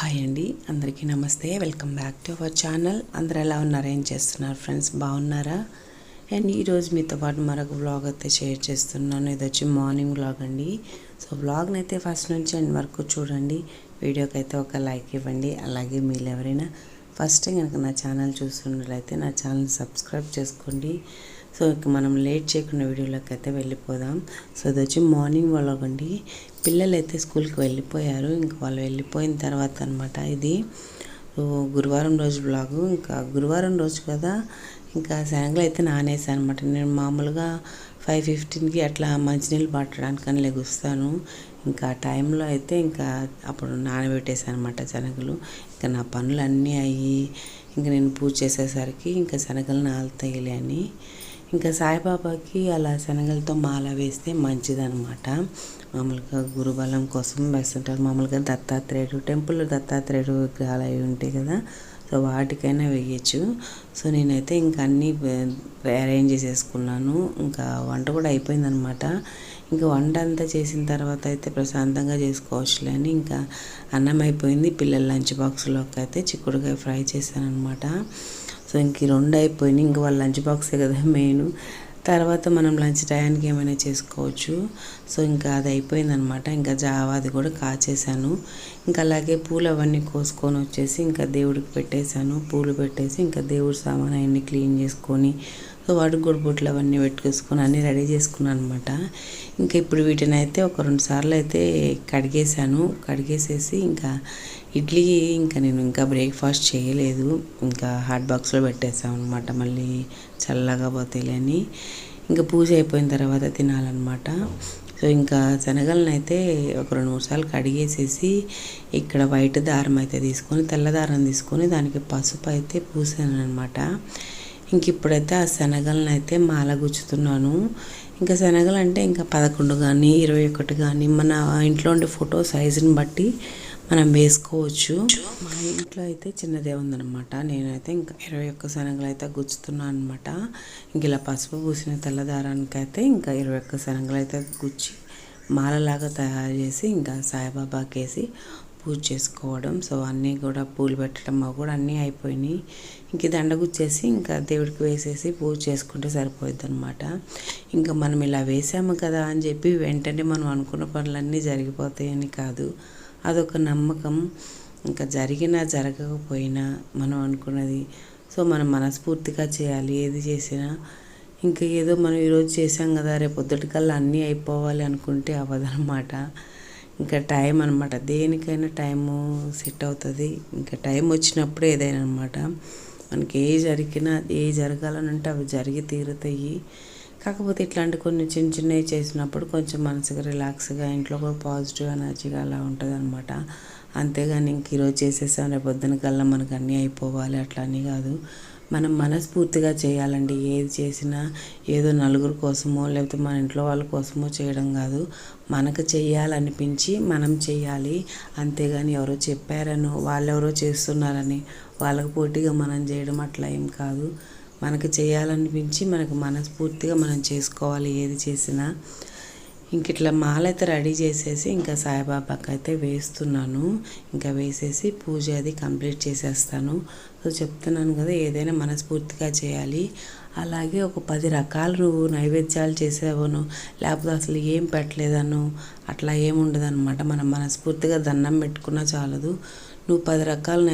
Hi అండి, అందరికీ నమస్తే. Welcome back to our channel. అందరూ ఎలా ఉన్నారు, ఏం చేస్తున్నారు ఫ్రెండ్స్, బాగున్నారా? అండ్ ఈరోజు మీతో పాటు మరొక వ్లాగ్ అయితే షేర్ చేస్తున్నాను. ఇది వచ్చి మార్నింగ్ వ్లాగ్ అండి. సో వ్లాగ్ని అయితే ఫస్ట్ నుంచి ఎండ్ వరకు చూడండి. వీడియోకి అయితే ఒక లైక్ ఇవ్వండి. అలాగే మీరు ఎవరైనా ఫస్ట్ టైం కనుక నా ఛానల్ చూస్తున్నట్లయితే నా ఛానల్ సబ్స్క్రైబ్ చేసుకోండి. సో ఇక మనం లేట్ చేయకుండా వీడియోలోకి అయితే వెళ్ళిపోదాం. సో ఇది వచ్చి మార్నింగ్ వ్లాగ్ అండి. పిల్లలు అయితే స్కూల్కి వెళ్ళిపోయారు. ఇంకా వాళ్ళు వెళ్ళిపోయిన తర్వాత అనమాట ఇది. సో గురువారం రోజు వ్లాగు. ఇంకా గురువారం రోజు కదా, ఇంకా శనగలు అయితే నానేసాను అనమాట. నేను మామూలుగా 5:15కి అట్లా మంచినీళ్ళు పట్టడానికని లెగుస్తాను. ఇంకా టైంలో అయితే ఇంకా అప్పుడు నానబెట్టేసాను అనమాట శనగలు. ఇంకా నా పనులు అన్నీ అయ్యి ఇంకా నేను పూజ చేసేసరికి ఇంకా శనగలు నాలుతాయిలే అని ఇంకా సాయిబాబాకి అలా శనగలతో మాల వేస్తే మంచిదన్నమాట. మామూలుగా గురుబలం కోసం వేస్తుంటారు. మామూలుగా దత్తాత్రేయుడు టెంపుల్లో దత్తాత్రేయుడు విగ్రహాలు అవి ఉంటాయి కదా, సో వాటికైనా వేయచ్చు. సో నేనైతే ఇంకా అన్నీ అరేంజ్ చేసేసుకున్నాను. ఇంకా వంట కూడా అయిపోయిందనమాట. ఇంకా వంట అంతా చేసిన తర్వాత అయితే ప్రశాంతంగా చేసుకోవచ్చులే అని ఇంకా అన్నం అయిపోయింది. పిల్లల లంచ్ బాక్స్లోకి అయితే చిక్కుడుకాయ ఫ్రై చేశాను అనమాట. సో ఇంక ఈ రెండు అయిపోయినాయి. ఇంక వాళ్ళ లంచ్ బాక్సే కదా మెయిన్. తర్వాత మనం లంచ్ టయానికి ఏమైనా చేసుకోవచ్చు. సో ఇంకా అది అయిపోయిందనమాట. ఇంకా జావా అది కూడా కాచేసాను. ఇంకా అలాగే పూలు అవన్నీ కోసుకొని వచ్చేసి ఇంకా దేవుడికి పెట్టేశాను. పూలు పెట్టేసి ఇంకా దేవుడి సామాన్ అవన్నీ క్లీన్ చేసుకొని సో వాటికి కూడా బొట్లు అవన్నీ పెట్టుకేసుకొని అన్నీ రెడీ చేసుకున్నాను అనమాట. ఇంకా ఇప్పుడు వీటిని అయితే ఒక 2 సార్లు అయితే కడిగేసేసి ఇంకా ఇడ్లీ ఇంకా నేను ఇంకా బ్రేక్ఫాస్ట్ చేయలేదు. ఇంకా హాట్ బాక్స్లో పెట్టేసాను అనమాట. మళ్ళీ చల్లగా పోతేలే అని ఇంకా పూజ అయిపోయిన తర్వాత తినాలన్నమాట. సో ఇంకా శనగలను అయితే ఒక 2-3 సార్లు కడిగేసేసి ఇక్కడ వైట్ దారం అయితే తీసుకొని తెల్ల దారం తీసుకొని దానికి పసుపు అయితే పూసాను అనమాట. ఇంక ఇప్పుడైతే ఆ శనగలను అయితే మాల గుచ్చుతున్నాను. ఇంకా శనగలు అంటే ఇంకా 11 కానీ 21 కానీ మన ఇంట్లో ఉండే ఫోటో సైజుని బట్టి మనం వేసుకోవచ్చు. మా ఇంట్లో అయితే చిన్నదే ఉందనమాట. నేనైతే ఇంకా 21 శనగలు అయితే గుచ్చుతున్నాను అనమాట. ఇంక ఇలా పసుపు పూసిన తెల్లదారానికి అయితే ఇంకా 21 శనగలు అయితే గుచ్చి మాలలాగా తయారు చేసి ఇంకా సాయిబాబాకి వేసి పూజ చేసుకోవడం. సో అన్నీ కూడా పూలు పెట్టడం అవి కూడా అన్నీ అయిపోయినాయి. ఇంక దండ గుచ్చేసి ఇంకా దేవుడికి వేసేసి పూజ చేసుకుంటే సరిపోద్ది అనమాట. ఇంకా మనం ఇలా వేసాము కదా అని చెప్పి వెంటనే మనం అనుకున్న పనులన్నీ జరిగిపోతాయని కాదు, అదొక నమ్మకం. ఇంకా జరిగినా జరగకపోయినా మనం అనుకున్నది సో మనం మనస్ఫూర్తిగా చేయాలి. ఏది చేసినా ఇంకా ఏదో మనం ఈరోజు చేసాం కదా రేపు పొద్దుటికల్లా అన్నీ అయిపోవాలి అనుకుంటే అవ్వదన్నమాట. ఇంకా టైం అనమాట, దేనికైనా టైము సెట్ అవుతుంది. ఇంకా టైం వచ్చినప్పుడు ఏదైనా అనమాట. మనకి ఏ జరగాలని అంటే అవి జరిగి తీరుతాయి. కాకపోతే ఇట్లాంటి కొన్ని చిన్న చిన్నవి చేసినప్పుడు కొంచెం మనసుగా రిలాక్స్గా ఇంట్లో కూడా పాజిటివ్ ఎనర్జీగా అలా ఉంటుంది అనమాట. అంతేగాని ఇంక ఈరోజు చేసేసాం రేపు పొద్దున కల్లా మనకు అన్నీ అయిపోవాలి అట్లా అని కాదు. మనం మనస్ఫూర్తిగా చేయాలండి. ఏది చేసినా ఏదో నలుగురు కోసమో లేకపోతే మన ఇంట్లో వాళ్ళ కోసమో చేయడం కాదు, మనకు చేయాలనిపించి మనం చేయాలి. అంతేగాని ఎవరో చెప్పారనో వాళ్ళెవరో చేస్తున్నారని వాళ్ళకు పోటీగా మనం చేయడం అట్లా ఏం కాదు. మనకు చేయాలనిపించి మనకు మనస్ఫూర్తిగా మనం చేసుకోవాలి ఏది చేసినా. ఇంక ఇట్లా మాల అయితే రెడీ చేసేసి ఇంకా సాయిబాబాకి అయితే వేస్తున్నాను. ఇంకా వేసేసి పూజ అది కంప్లీట్ చేసేస్తాను. సో చెప్తున్నాను కదా, ఏదైనా మనస్ఫూర్తిగా చేయాలి. అలాగే ఒక 10 రకాలు నువ్వు నైవేద్యాలు చేసేవను లేకపోతే అసలు ఏం పెట్టలేదను అట్లా ఏముండదన్నమాట. మనం మనస్ఫూర్తిగా దండం పెట్టుకున్నా చాలదు. నువ్వు 10 రకాల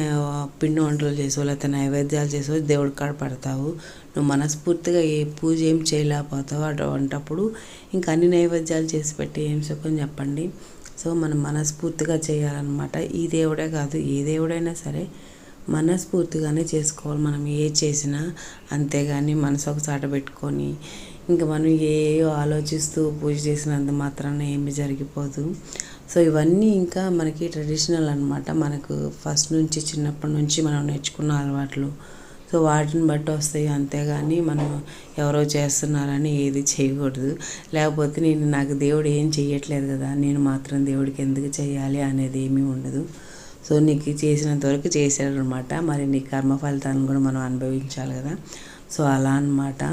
పిండి వంటలు చేసావు లేకపోతే నైవేద్యాలు చేసావు, దేవుడి కాడ పడతావు. నువ్వు మనస్ఫూర్తిగా ఏ పూజ ఏం చేయలేకపోతావు అటువంటప్పుడు ఇంకా అన్ని నైవేద్యాలు చేసి పెట్టి ఏం సుఖం చెప్పండి. సో మనం మనస్ఫూర్తిగా చేయాలన్నమాట. ఈ దేవుడే కాదు, ఏ దేవుడైనా సరే మనస్ఫూర్తిగానే చేసుకోవాలి మనం ఏ చేసినా. అంతేగాని మనసు ఒక చాట పెట్టుకొని ఇంకా మనం ఏవో ఆలోచిస్తూ పూజ చేసినంత మాత్రాన ఏమి జరిగిపోదు. సో ఇవన్నీ ఇంకా మనకి ట్రెడిషనల్ అనమాట. మనకు ఫస్ట్ నుంచి చిన్నప్పటి నుంచి మనం నేర్చుకున్న అలవాట్లు. సో వాటిని బట్టి వస్తాయి. అంతేగాని మనం ఎవరో చేస్తున్నారని ఏది చేయకూడదు. లేకపోతే నాకు దేవుడు ఏం చేయట్లేదు కదా, నేను మాత్రం దేవుడికి ఎందుకు చేయాలి అనేది ఏమీ ఉండదు. సో నీకు చేసినంత వరకు చేశాడు అనమాట. మరి నీ కర్మ ఫలితాలను కూడా మనం అనుభవించాలి కదా. సో అలా అనమాట.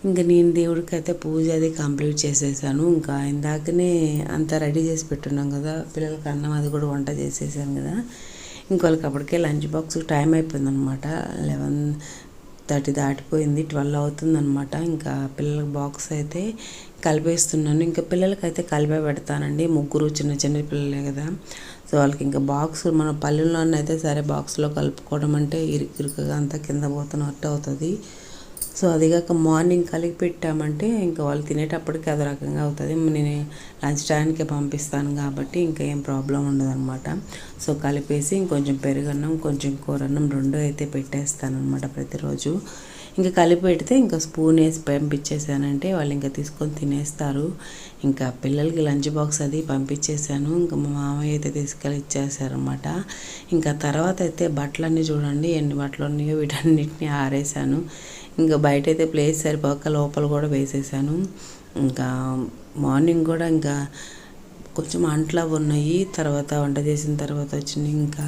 ఇంకా నేను దేవుడికి అయితే పూజ అది కంప్లీట్ చేసేసాను. ఇంకా ఇందాకనే అంతా రెడీ చేసి పెట్టున్నాం కదా, పిల్లలకి అన్నం అది కూడా వంట చేసేసాను కదా. ఇంకొకరికి అప్పటికే లంచ్ బాక్స్ టైం అయిపోయిందనమాట. 11:30 దాటిపోయింది, 12 అవుతుందనమాట. ఇంకా పిల్లలకి బాక్స్ అయితే కలిపేస్తున్నాను. ఇంకా పిల్లలకైతే కలిపే పెడతానండి, ముగ్గురు చిన్న చిన్న పిల్లలే కదా. సో వాళ్ళకి ఇంకా బాక్స్ మన పల్లెల్లోనైతే సరే బాక్స్లో కలుపుకోవడం అంటే ఇరుకుగా అంతా కింద పోతున్నట్టు అవుతుంది. సో అదిగాక మార్నింగ్ కలిపి పెట్టామంటే ఇంకా వాళ్ళు తినేటప్పటికి అదో రకంగా అవుతుంది. నేను లంచ్ టైంకి పంపిస్తాను కాబట్టి ఇంకా ఏం ప్రాబ్లం ఉండదన్నమాట. సో కలిపేసి ఇంకొంచెం పెరుగన్నం కొంచెం కూరన్నం 2 అయితే పెట్టేస్తాను అనమాట ప్రతిరోజు. ఇంకా కలిపి పెడితే ఇంకా స్పూన్ వేసి పంపించేసానంటే వాళ్ళు ఇంకా తీసుకొని తినేస్తారు. ఇంకా పిల్లలకి లంచ్ బాక్స్ అది పంపించేశాను. ఇంకా మా మామయ్య అయితే తీసుకెళ్ళి ఇచ్చేసారనమాట. ఇంకా తర్వాత అయితే బట్టలన్నీ చూడండి ఎన్ని బట్టలు ఉన్నాయో, వీటన్నిటిని ఆరేసాను. ఇంకా బయట అయితే ప్లేస్ సరిపోక లోపల కూడా వేసేసాను. ఇంకా మార్నింగ్ కూడా ఇంకా కొంచెం అంట్లు ఉన్నాయి, తర్వాత వంట చేసిన తర్వాత వచ్చినాయి. ఇంకా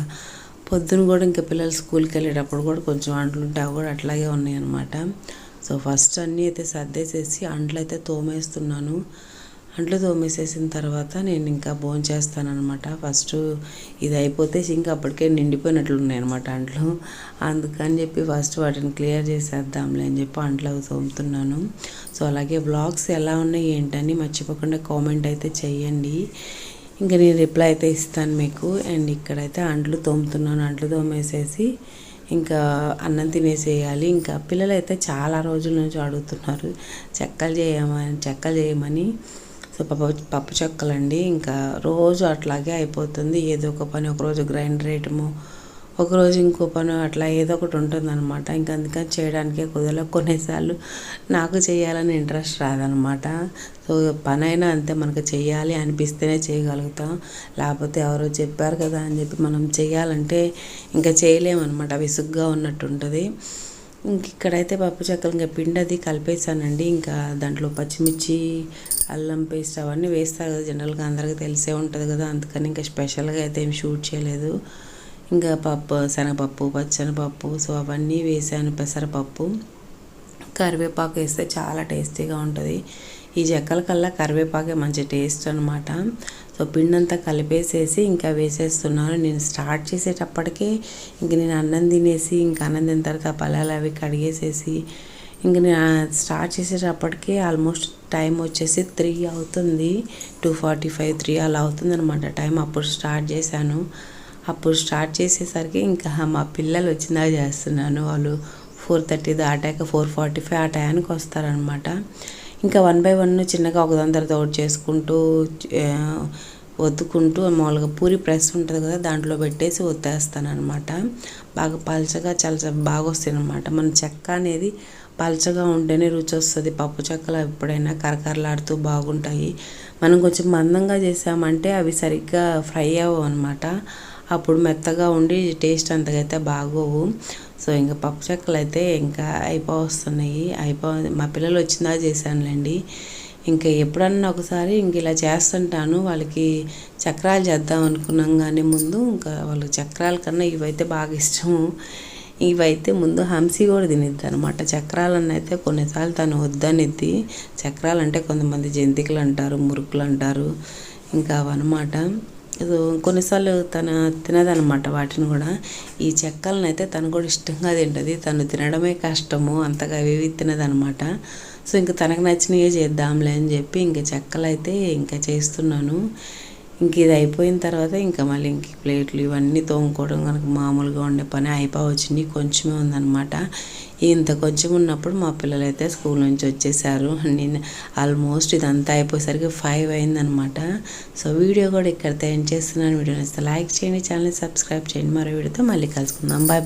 పొద్దున కూడా ఇంకా పిల్లలు స్కూల్కి వెళ్ళేటప్పుడు కూడా కొంచెం అంట్లు ఉంటే అవి కూడా అట్లాగే ఉన్నాయి అన్నమాట. సో ఫస్ట్ అన్నీ అయితే సర్దేసేసి అంట్లు అయితే తోమేస్తున్నాను. అంట్లు తోమేసేసిన తర్వాత నేను ఇంకా భోంచేస్తాను అనమాట. ఫస్ట్ ఇది అయిపోతే ఇంకా అప్పటికే నిండిపోయినట్లు ఉన్నాయి అనమాట అంట్లు. అందుకని చెప్పి ఫస్ట్ వాటిని క్లియర్ చేసేద్దాంలే అని చెప్పి అంట్లు అవి తోముతున్నాను. సో అలాగే వ్లాగ్స్ ఎలా ఉన్నాయి ఏంటని మర్చిపోకుండా కామెంట్ అయితే చెయ్యండి. ఇంకా నేను రిప్లై అయితే ఇస్తాను మీకు. అండ్ ఇక్కడైతే అంట్లు తోముతున్నాను. అంట్లు తోమేసేసి ఇంకా అన్నం తినేసేయాలి. ఇంకా పిల్లలు అయితే చాలా రోజుల నుంచి అడుగుతున్నారు చెక్కలు చేయమని. సో పప్పు చెక్కలండి. ఇంకా రోజు అట్లాగే అయిపోతుంది, ఏదో ఒక పని. ఒకరోజు గ్రైండర్ వేయటము, ఒకరోజు ఇంకో పని, అట్లా ఏదో ఒకటి ఉంటుందన్నమాట. ఇంకా అందుకని చేయడానికే కుదరలేదు. కొన్నిసార్లు నాకు చేయాలని ఇంట్రెస్ట్ రాదనమాట. సో పని అయినా అంతే, మనకు చేయాలి అనిపిస్తేనే చేయగలుగుతాం. లేకపోతే ఎవరో చెప్పారు కదా అని చెప్పి మనం చేయాలంటే ఇంకా చేయలేమన్నమాట, విసుగ్గా ఉన్నట్టు ఉంటుంది. ఇంక ఇక్కడైతే పప్పు చెక్కలు ఇంకా పిండి అది కలిపేసానండి. ఇంకా దాంట్లో పచ్చిమిర్చి, అల్లం పేస్ట్ అవన్నీ వేస్తారు కదా, జనరల్గా అందరికీ తెలిసే ఉంటుంది కదా. అందుకని ఇంకా స్పెషల్గా అయితే ఏం షూట్ చేయలేదు. ఇంకా శనగపప్పు, పచ్చెనపప్పు, సో అవన్నీ వేసాను. పెసరపప్పు, కరివేపాకు వేస్తే చాలా టేస్టీగా ఉంటుంది. ఈ చెక్కల కల్లా కరివేపాకే మంచి టేస్ట్ అనమాట. సో పిండంతా కలిపేసేసి ఇంకా వేసేస్తున్నాను. నేను స్టార్ట్ చేసేటప్పటికే ఇంక నేను అన్నం తినేసి, ఇంకా అన్నం తిన్న తర్వాత పళ్ళాలు అవి కడిగేసేసి ఇంక నేను స్టార్ట్ చేసేటప్పటికే ఆల్మోస్ట్ టైం వచ్చేసి 3 అవుతుంది, 2:45, 3 అలా అవుతుందన్నమాట టైం. అప్పుడు స్టార్ట్ చేశాను. అప్పుడు స్టార్ట్ చేసేసరికి ఇంకా మా పిల్లలు వచ్చిందాక చేస్తున్నాను. వాళ్ళు 4:30 దాటాక 4:45 ఆ టైంకి వస్తారనమాట. ఇంకా 1 by 1 చిన్నగా ఒకదాని తర్వాత ఒకటి చేసుకుంటూ ఒత్తుకుంటూ మామూలుగా పూరి ప్రెస్ ఉంటుంది కదా, దాంట్లో పెట్టేసి ఒత్తేస్తాను అనమాట. బాగా పల్చగా చాలా బాగా వస్తాయి అనమాట. మన చెక్క అనేది పల్చగా ఉంటేనే రుచి వస్తుంది. పప్పు చెక్కలు ఎప్పుడైనా కరకరలాడుతూ బాగుంటాయి. మనం కొంచెం మందంగా చేసామంటే అవి సరిగ్గా ఫ్రై అవ్వవు అనమాట. అప్పుడు మెత్తగా ఉండి టేస్ట్ అంతకైతే బాగోవు. సో ఇంకా పప్పు చెక్కలు అయితే ఇంకా అయిపోవస్తున్నాయి. మా పిల్లలు వచ్చిందా చేశానులేండి. ఇంకా ఎప్పుడన్నా ఒకసారి ఇంక ఇలా చేస్తుంటాను. వాళ్ళకి చక్రాలు చేద్దాం అనుకున్నాం కానీ ముందు ఇంకా వాళ్ళకి చక్రాల కన్నా ఇవైతే బాగా ఇష్టము. ఇవైతే ముందు హంసీ కూడా తినిద్ది అనమాట. చక్రాలన్న అయితే కొన్నిసార్లు తను వద్దనిద్ది. చక్రాలు అంటే కొంతమంది జంతికలు అంటారు, మురుకులు అంటారు, ఇంకా అవన్నమాట. సో కొన్నిసార్లు తినదనమాట వాటిని కూడా. ఈ చెక్కలను అయితే తను కూడా ఇష్టంగా తింటుంది. తను తినడమే కష్టము, అంతగా అవి తినదనమాట. సో ఇంకా తనకు నచ్చినవే చేద్దాంలే అని చెప్పి ఇంకా చెక్కలు అయితే ఇంకా చేస్తున్నాను. ఇంక ఇది అయిపోయిన తర్వాత ఇంకా మళ్ళీ ఇంక ప్లేట్లు ఇవన్నీ తోముకోవడం కనుక మామూలుగా ఉండే పని అయిపోవచ్చింది. కొంచెమే ఉందన్నమాట. ఇంత కొంచెం ఉన్నప్పుడు మా పిల్లలు అయితే స్కూల్ నుంచి వచ్చేసారు. నేను ఆల్మోస్ట్ ఇదంతా అయిపోయేసరికి 5 అయిందనమాట. సో వీడియో కూడా ఇక్కడితో ఎండ్ చేస్తున్నాను. వీడియో నచ్చితే లైక్ చేయండి, ఛానల్ని సబ్స్క్రైబ్ చేయండి. మరో వీడియోతో మళ్ళీ కలుసుకుందాం. Bye bye.